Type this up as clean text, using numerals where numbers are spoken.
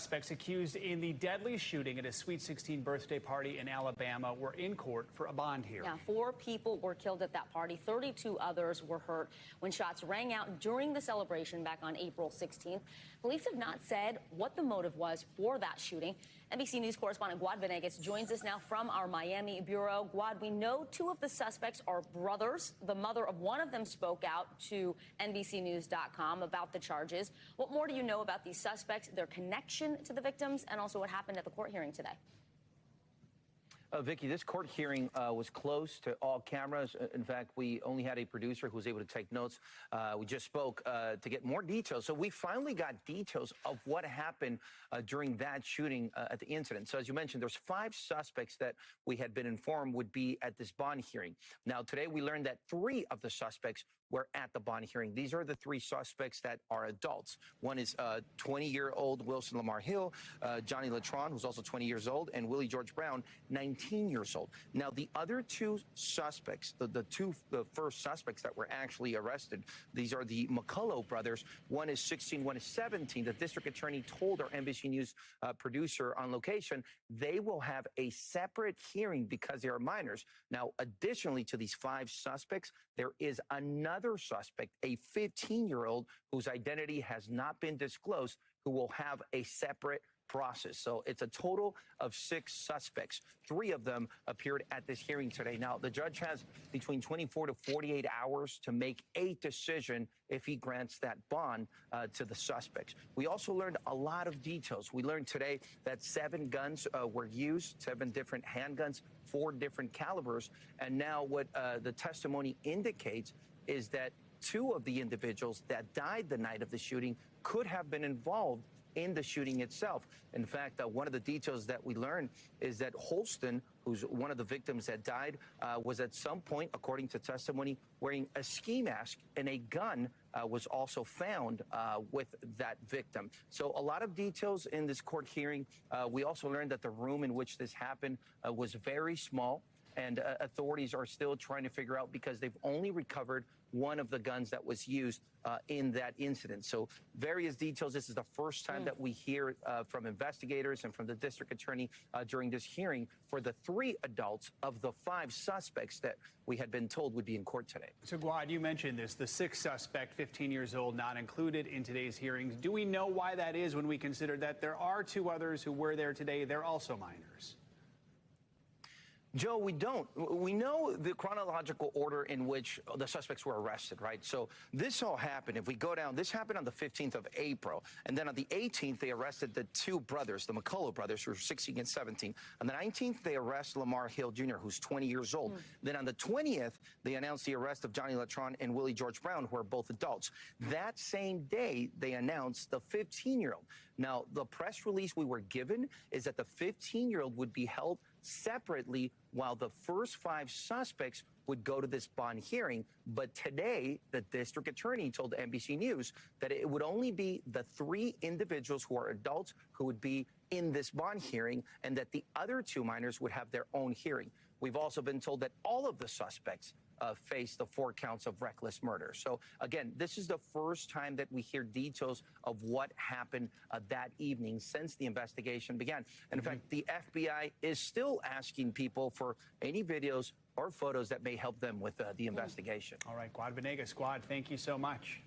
suspects accused in the deadly shooting at a Sweet 16 birthday party in Alabama were in court for a bond hearing. Yeah, 4 people were killed at that party. 32 others were hurt when shots rang out during the celebration back on April 16th. Police have not said what the motive was for that shooting. NBC News correspondent Guad Venegas joins us now from our Miami bureau. Guad, we know 2 of the suspects are brothers. The mother of one of them spoke out to NBCnews.com about the charges. What more do you know about these suspects, their connection to the victims, and also what happened at the court hearing today? Vicky, this court hearing was closed to all cameras. In fact, we only had a producer who was able to take notes. We just spoke to get more details. So we finally got details of what happened during that shooting at the incident. So as you mentioned, there's 5 suspects that we had been informed would be at this bond hearing. Now, today we learned that 3 of the suspects were at the bond hearing. These are the 3 suspects that are adults. One is 20-year-old Wilson Lamar Hill, Johny Letron, who's also 20 years old, and Willie George Brown, 19 years old. Now, the other 2 suspects, the first suspects that were actually arrested, these are the McCullough brothers. One is 16, one is 17. The district attorney told our NBC News producer on location they will have a separate hearing because they are minors. Now, additionally to these 5 suspects, there is another suspect, a 15-year-old whose identity has not been disclosed, who will have a separate process. So it's a total of 6 suspects. 3 of them appeared at this hearing today. Now, the judge has between 24 to 48 hours to make a decision if he grants that bond to the suspects. We also learned a lot of details. We learned today that 7 guns were used, 7 different handguns, 4 different calibers. And now what the testimony indicates is that 2 of the individuals that died the night of the shooting could have been involved in the shooting itself. In fact, one of the details that we learned is that Holsten, who's one of the victims that died, was at some point, according to testimony, wearing a ski mask, and a gun was also found with that victim. So a lot of details in this court hearing. We also learned that the room in which this happened was very small. And authorities are still trying to figure out because they've only recovered one of the guns that was used in that incident. So various details. This is the first time that we hear from investigators and from the district attorney during this hearing for the 3 adults of the 5 suspects that we had been told would be in court today. So, Guad, you mentioned this, the 6th suspect, 15 years old, not included in today's hearings. Do we know why that is when we consider that there are 2 others who were there today? They're also minors. Joe, we don't. We know the chronological order in which the suspects were arrested, right? So this all happened. If we go down, this happened on the 15th of April. And then on the 18th, they arrested the 2 brothers, the McCullough brothers, who were 16 and 17. On the 19th, they arrest Lamar Hill Jr., who's 20 years old. Then on the 20th, they announced the arrest of Johny Letron and Willie George Brown, who are both adults. That same day, they announced the 15-year-old. Now, the press release we were given is that the 15-year-old would be held separately while the first 5 suspects would go to this bond hearing. But today, the district attorney told NBC News that it would only be the 3 individuals who are adults who would be in this bond hearing, and that the other 2 minors would have their own hearing. We've also been told that all of the suspects face the 4 counts of reckless murder. So, again, this is the first time that we hear details of what happened that evening since the investigation began. And in fact, the FBI is still asking people for any videos or photos that may help them with the investigation. All right, Guad Venegas. Guad, thank you so much.